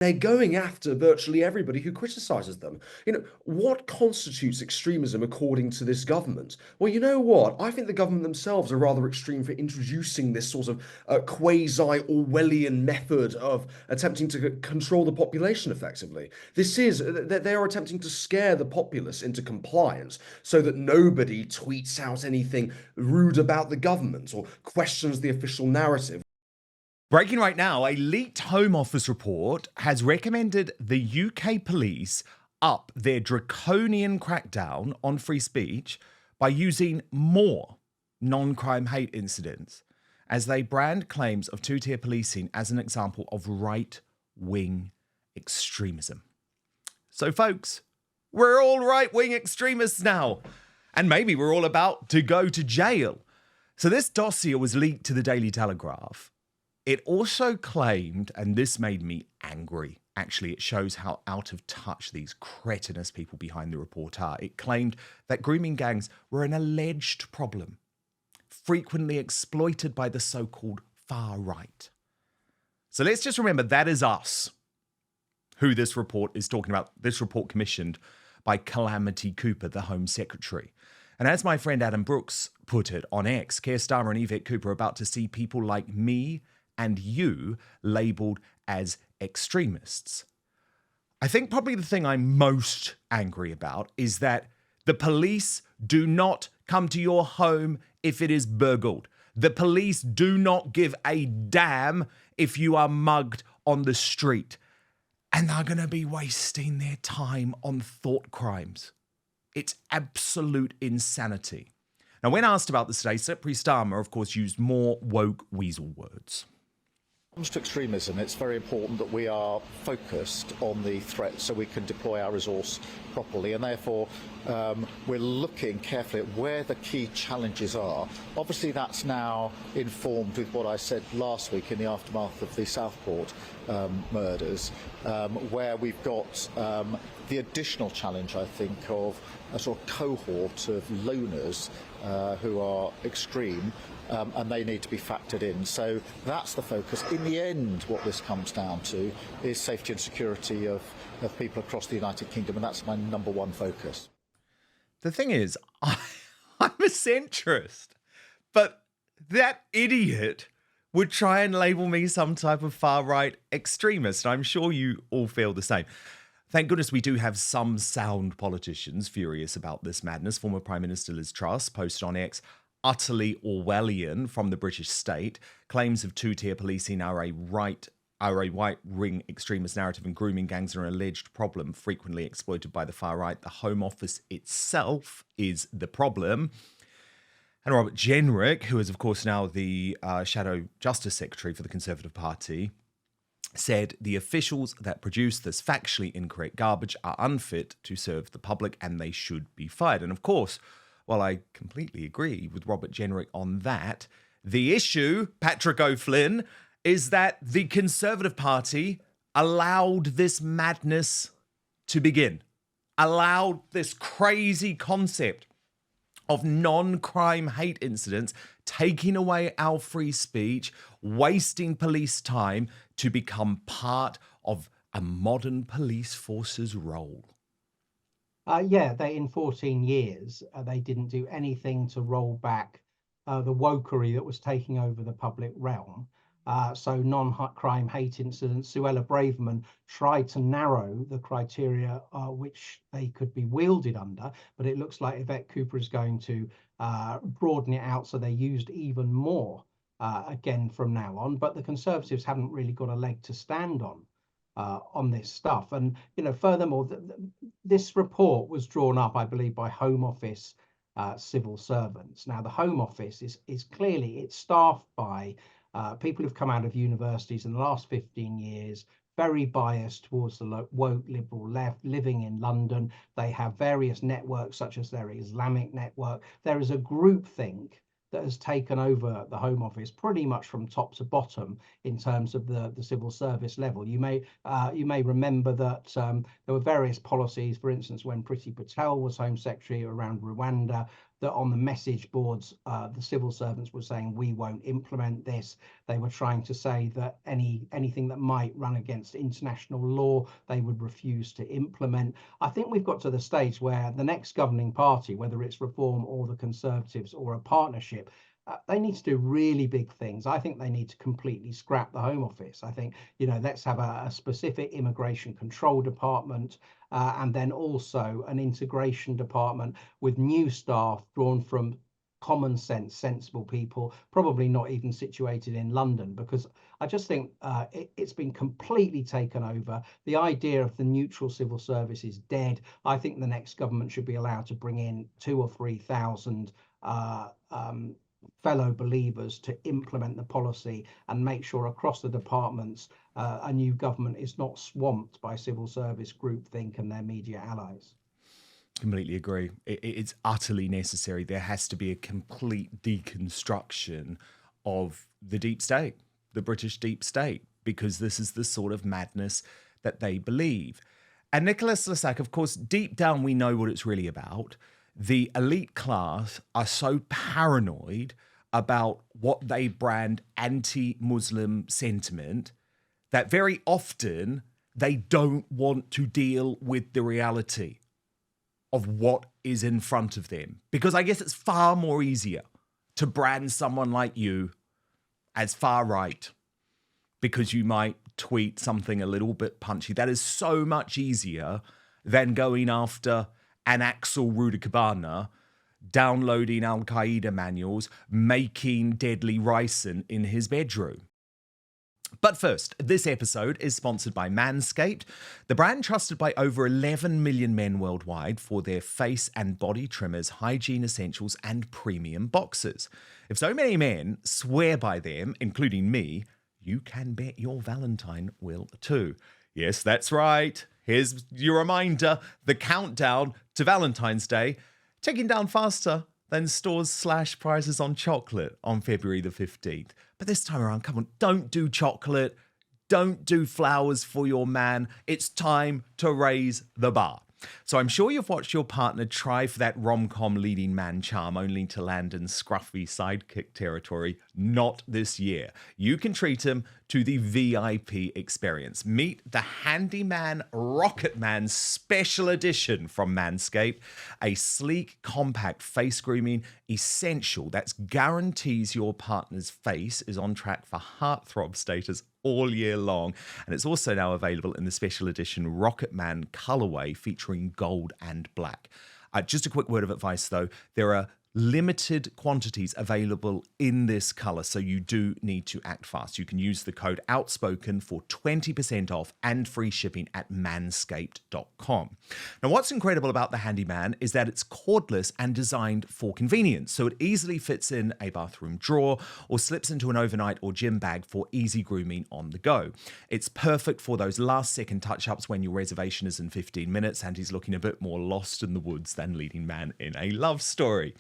they're going after virtually everybody who criticizes them. What constitutes extremism according to this government? Well, you know what? I think the government themselves are rather extreme for introducing this sort of quasi-Orwellian method of attempting to control the population effectively. They are attempting to scare the populace into compliance so that nobody tweets out anything rude about the government or questions the official narrative. Breaking right now, a leaked Home Office report has recommended the UK police up their draconian crackdown on free speech by using more non-crime hate incidents as they brand claims of two-tier policing as an example of right-wing extremism. So folks, we're all right-wing extremists now, and maybe we're all about to go to jail. So this dossier was leaked to the Daily Telegraph. It also claimed, and this made me angry, actually, it shows how out of touch these cretinous people behind the report are. It claimed that grooming gangs were an alleged problem, frequently exploited by the so-called far right. So let's just remember that is us, who this report is talking about. This report commissioned by Calamity Cooper, the Home Secretary. And as my friend Adam Brooks put it on X, Keir Starmer and Yvette Cooper are about to see people like me and you labelled as extremists. I think probably the thing I'm most angry about is that the police do not come to your home if it is burgled. The police do not give a damn if you are mugged on the street. And they're going to be wasting their time on thought crimes. It's absolute insanity. Now, when asked about this today, Secretary Starmer, of course, used more woke weasel words. When it comes to extremism, it's very important that we are focused on the threat so we can deploy our resource properly, and therefore we're looking carefully at where the key challenges are. Obviously that's now informed with what I said last week in the aftermath of the Southport murders, where we've got the additional challenge, I think, of a sort of cohort of loners who are extreme, and they need to be factored in. So that's the focus. In the end, what this comes down to is safety and security of people across the United Kingdom, and that's my number one focus. The thing is, I'm a centrist, but that idiot would try and label me some type of far-right extremist. I'm sure you all feel the same. Thank goodness we do have some sound politicians furious about this madness. Former Prime Minister Liz Truss posted on X, utterly Orwellian from the British state. Claims of two-tier policing are a right-wing extremist narrative, and grooming gangs are an alleged problem frequently exploited by the far right. The Home Office itself is the problem. And Robert Jenrick, who is, of course, now the Shadow Justice Secretary for the Conservative Party, said the officials that produce this factually incorrect garbage are unfit to serve the public and they should be fired. And of course, while I completely agree with Robert Jenrick on that, the issue, Patrick O'Flynn, is that the Conservative Party allowed this madness to begin, allowed this crazy concept of non-crime hate incidents, taking away our free speech, wasting police time to become part of a modern police force's role. In 14 years, they didn't do anything to roll back the wokery that was taking over the public realm. So non-crime hate incidents, Suella Braverman tried to narrow the criteria which they could be wielded under, but it looks like Yvette Cooper is going to broaden it out so they're used even more again from now on. But the Conservatives haven't really got a leg to stand on this stuff. And, furthermore, this report was drawn up, I believe, by Home Office civil servants. Now, the Home Office is clearly, it's staffed by people who've come out of universities in the last 15 years, very biased towards the woke liberal left, living in London. They have various networks, such as their Islamic network. There is a groupthink that has taken over the Home Office pretty much from top to bottom in terms of the civil service level. You may remember that there were various policies, for instance, when Priti Patel was Home Secretary around Rwanda, that on the message boards, the civil servants were saying, we won't implement this. They were trying to say that anything that might run against international law, they would refuse to implement. I think we've got to the stage where the next governing party, whether it's Reform or the Conservatives or a partnership, they need to do really big things. I think they need to completely scrap the Home Office. I think, let's have a specific immigration control department, and then also an integration department with new staff drawn from common sense, sensible people, probably not even situated in London, because I just think it's been completely taken over. The idea of the neutral civil service is dead. I think the next government should be allowed to bring in 2,000 or 3,000 fellow believers to implement the policy and make sure across the departments a new government is not swamped by civil service groupthink and their media allies. Completely agree. It's utterly necessary. There has to be a complete deconstruction of the deep state, the British deep state, because this is the sort of madness that they believe. And Nicholas Lysak, of course, deep down, we know what it's really about. The elite class are so paranoid about what they brand anti-Muslim sentiment that very often they don't want to deal with the reality of what is in front of them. Because I guess it's far more easier to brand someone like you as far right because you might tweet something a little bit punchy. That is so much easier than going after an Axel Rudikabana, downloading Al-Qaeda manuals, making deadly ricin in his bedroom. But first, this episode is sponsored by Manscaped, the brand trusted by over 11 million men worldwide for their face and body trimmers, hygiene essentials, and premium boxers. If so many men swear by them, including me, you can bet your Valentine will too. Yes, that's right. Here's your reminder, the countdown to Valentine's Day, ticking down faster than stores slash prices on chocolate on February the 15th. But this time around, come on, don't do chocolate. Don't do flowers for your man. It's time to raise the bar. So I'm sure you've watched your partner try for that rom-com leading man charm only to land in scruffy sidekick territory. Not this year. You can treat him to the VIP experience. Meet the Handyman Rocket Man Special Edition from Manscaped, a sleek, compact face grooming essential that guarantees your partner's face is on track for heartthrob status all year long. And it's also now available in the special edition Rocket Man colorway featuring gold and black. Just a quick word of advice though, there are limited quantities available in this color, so you do need to act fast. You can use the code Outspoken for 20% off and free shipping at manscaped.com. Now, what's incredible about the Handyman is that it's cordless and designed for convenience, so it easily fits in a bathroom drawer or slips into an overnight or gym bag for easy grooming on the go. It's perfect for those last-second touch-ups when your reservation is in 15 minutes and he's looking a bit more lost in the woods than leading man in a love story.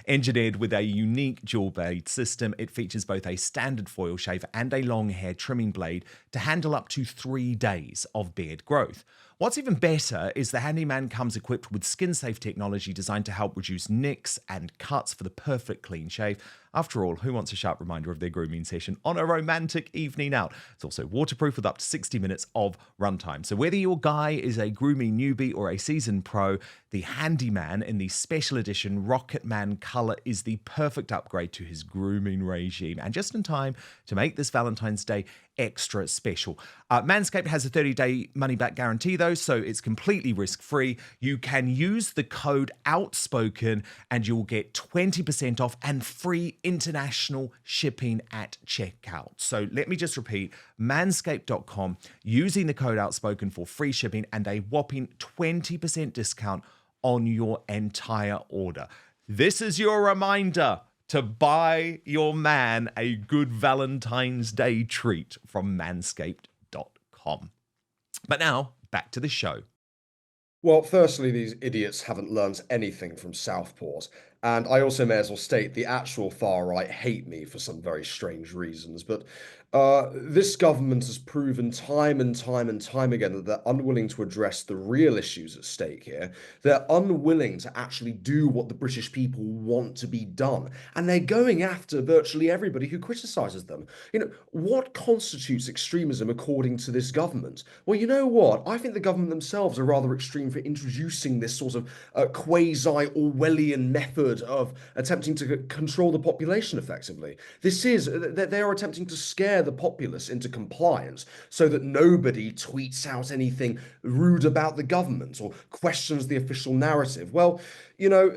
Engineered with a unique dual blade system, it features both a standard foil shaver and a long hair trimming blade to handle up to 3 days of beard growth. What's even better is the Handyman comes equipped with skin-safe technology designed to help reduce nicks and cuts for the perfect clean shave. After all, who wants a sharp reminder of their grooming session on a romantic evening out? It's also waterproof with up to 60 minutes of runtime. So whether your guy is a grooming newbie or a seasoned pro, the Handyman in the special edition Rocket Man color is the perfect upgrade to his grooming regime, and just in time to make this Valentine's Day extra special. Manscaped has a 30-day money-back guarantee though, so it's completely risk-free. You can use the code Outspoken and you'll get 20% off and free international shipping at checkout. So let me just repeat, manscaped.com, using the code Outspoken for free shipping and a whopping 20% discount on your entire order. This is your reminder to buy your man a good Valentine's Day treat from manscaped.com. But now, back to the show. Well, firstly, these idiots haven't learnt anything from Southport. And I also may as well state the actual far right hate me for some very strange reasons. But This government has proven time and time and time again that they're unwilling to address the real issues at stake here. They're unwilling to actually do what the British people want to be done. And they're going after virtually everybody who criticizes them. What constitutes extremism according to this government? Well, you know what? I think the government themselves are rather extreme for introducing this sort of quasi-Orwellian method of attempting to control the population effectively. They are attempting to scare the populace into compliance so that nobody tweets out anything rude about the government or questions the official narrative. Well, you know,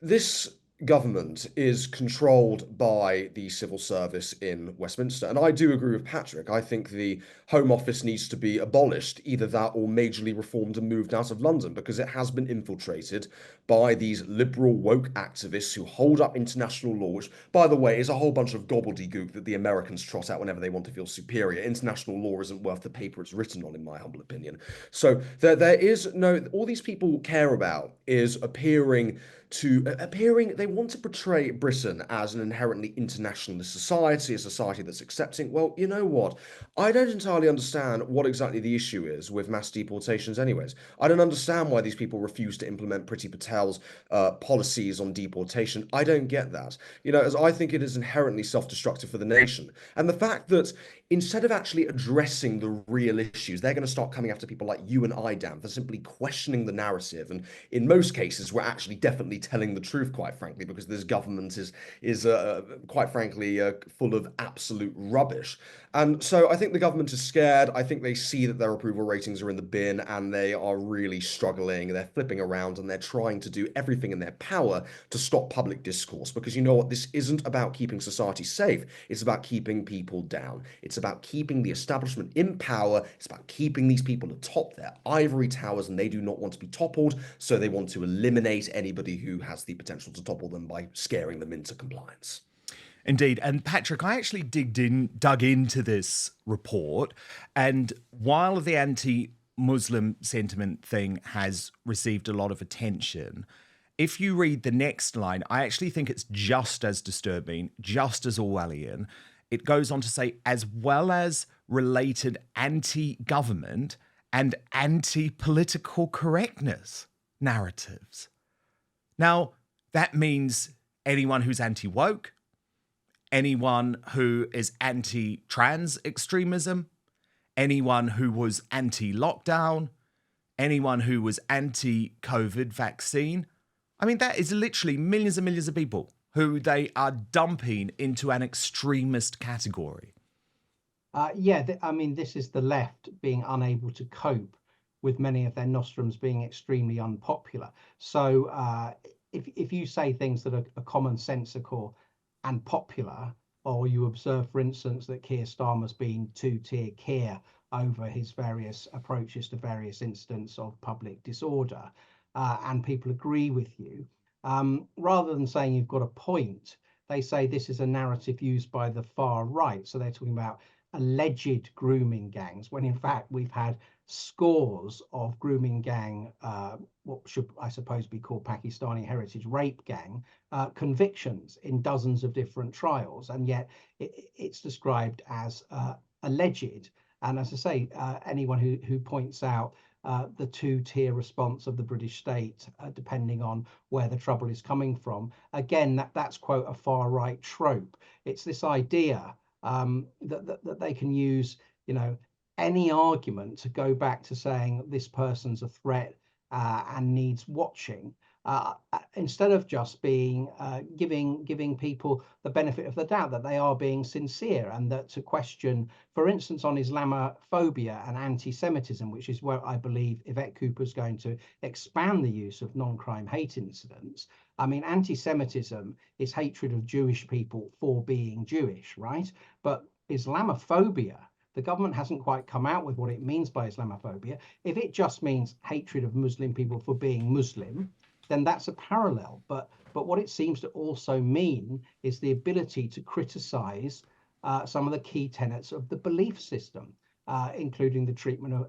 this government is controlled by the civil service in Westminster. And I do agree with Patrick. I think the Home Office needs to be abolished, either that or majorly reformed and moved out of London, because it has been infiltrated by these liberal woke activists who hold up international law, which, by the way, is a whole bunch of gobbledygook that the Americans trot out whenever they want to feel superior. International law isn't worth the paper it's written on, in my humble opinion. So there is no, all these people care about is they want to portray Britain as an inherently internationalist society, a society that's accepting. Well, you know what? I don't entirely understand what exactly the issue is with mass deportations anyways. I don't understand why these people refuse to implement Priti Patel's policies on deportation. I don't get that. As I think it is inherently self-destructive for the nation. And the fact that instead of actually addressing the real issues, they're going to start coming after people like you and I, Dan, for simply questioning the narrative. And in most cases, we're actually definitely telling the truth, quite frankly, because this government is quite frankly full of absolute rubbish. And so I think the government is scared. I think they see that their approval ratings are in the bin and they are really struggling. They're flipping around and they're trying to do everything in their power to stop public discourse. Because you know what? This isn't about keeping society safe. It's about keeping people down. It's about keeping the establishment in power. It's about keeping these people atop their ivory towers, and they do not want to be toppled. So they want to eliminate anybody who has the potential to topple them by scaring them into compliance. Indeed. And Patrick, I actually dug into this report, and while the anti-Muslim sentiment thing has received a lot of attention, if you read the next line, I actually think it's just as disturbing, just as Orwellian. It goes on to say, as well as related anti-government and anti-political correctness narratives. Now, that means anyone who's anti-woke, anyone who is anti-trans extremism, anyone who was anti-lockdown, anyone who was anti-COVID vaccine. I mean, that is literally millions and millions of people who they are dumping into an extremist category. This is the left being unable to cope with many of their nostrums being extremely unpopular. So if you say things that are commonsensical and popular, or you observe, for instance, that Keir Starmer's been two-tier Keir over his various approaches to various incidents of public disorder, and people agree with you, rather than saying you've got a point, they say this is a narrative used by the far right. So they're talking about alleged grooming gangs, when in fact we've had scores of grooming gang, what should I suppose be called Pakistani heritage rape gang, convictions in dozens of different trials, and yet it's described as alleged. And as I say, anyone who points out the two-tier response of the British state, depending on where the trouble is coming from, again, that's quote a far-right trope. It's this idea that they can use, any argument to go back to saying this person's a threat and needs watching, instead of just being giving people the benefit of the doubt that they are being sincere, and that to question, for instance, on Islamophobia and anti-Semitism, which is where I believe Yvette Cooper is going to expand the use of non-crime hate incidents. I mean, anti-Semitism is hatred of Jewish people for being Jewish, right? But Islamophobia, the government hasn't quite come out with what it means by Islamophobia. If it just means hatred of Muslim people for being Muslim, then that's a parallel. But what it seems to also mean is the ability to criticize some of the key tenets of the belief system, including the treatment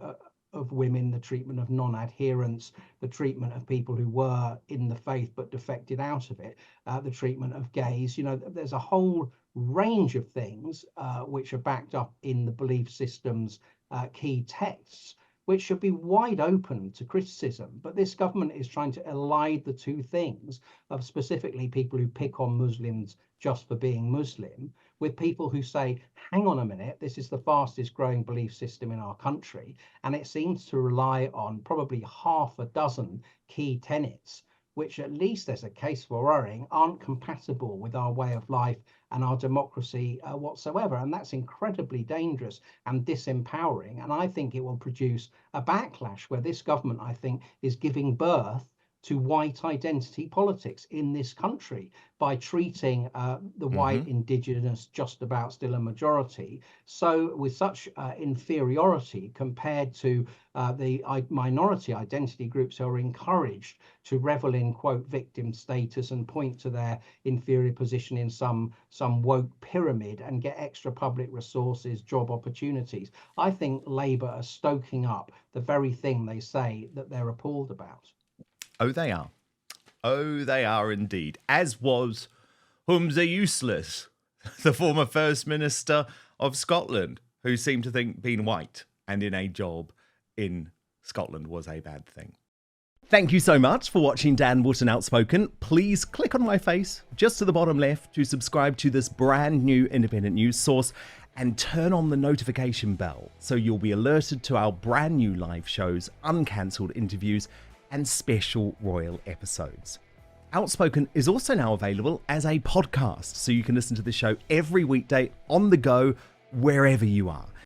of women, the treatment of non-adherents, the treatment of people who were in the faith but defected out of it, the treatment of gays. There's a whole range of things which are backed up in the belief system's key texts, which should be wide open to criticism. But this government is trying to elide the two things of specifically people who pick on Muslims just for being Muslim, with people who say, hang on a minute, this is the fastest growing belief system in our country, and it seems to rely on probably half a dozen key tenets, which at least there's a case for worrying aren't compatible with our way of life and our democracy whatsoever. And that's incredibly dangerous and disempowering. And I think it will produce a backlash where this government, I think, is giving birth to white identity politics in this country by treating the white indigenous just about still a majority. So with such inferiority compared to the minority identity groups who are encouraged to revel in, quote, victim status and point to their inferior position in some woke pyramid and get extra public resources, job opportunities. I think Labour are stoking up the very thing they say that they're appalled about. Oh, they are. Oh, they are indeed. As was Humza Useless, the former First Minister of Scotland, who seemed to think being white and in a job in Scotland was a bad thing. Thank you so much for watching Dan Wootton Outspoken. Please click on my face just to the bottom left to subscribe to this brand new independent news source and turn on the notification bell so you'll be alerted to our brand new live shows, uncancelled interviews, and special royal episodes. Outspoken is also now available as a podcast, so you can listen to the show every weekday on the go, wherever you are.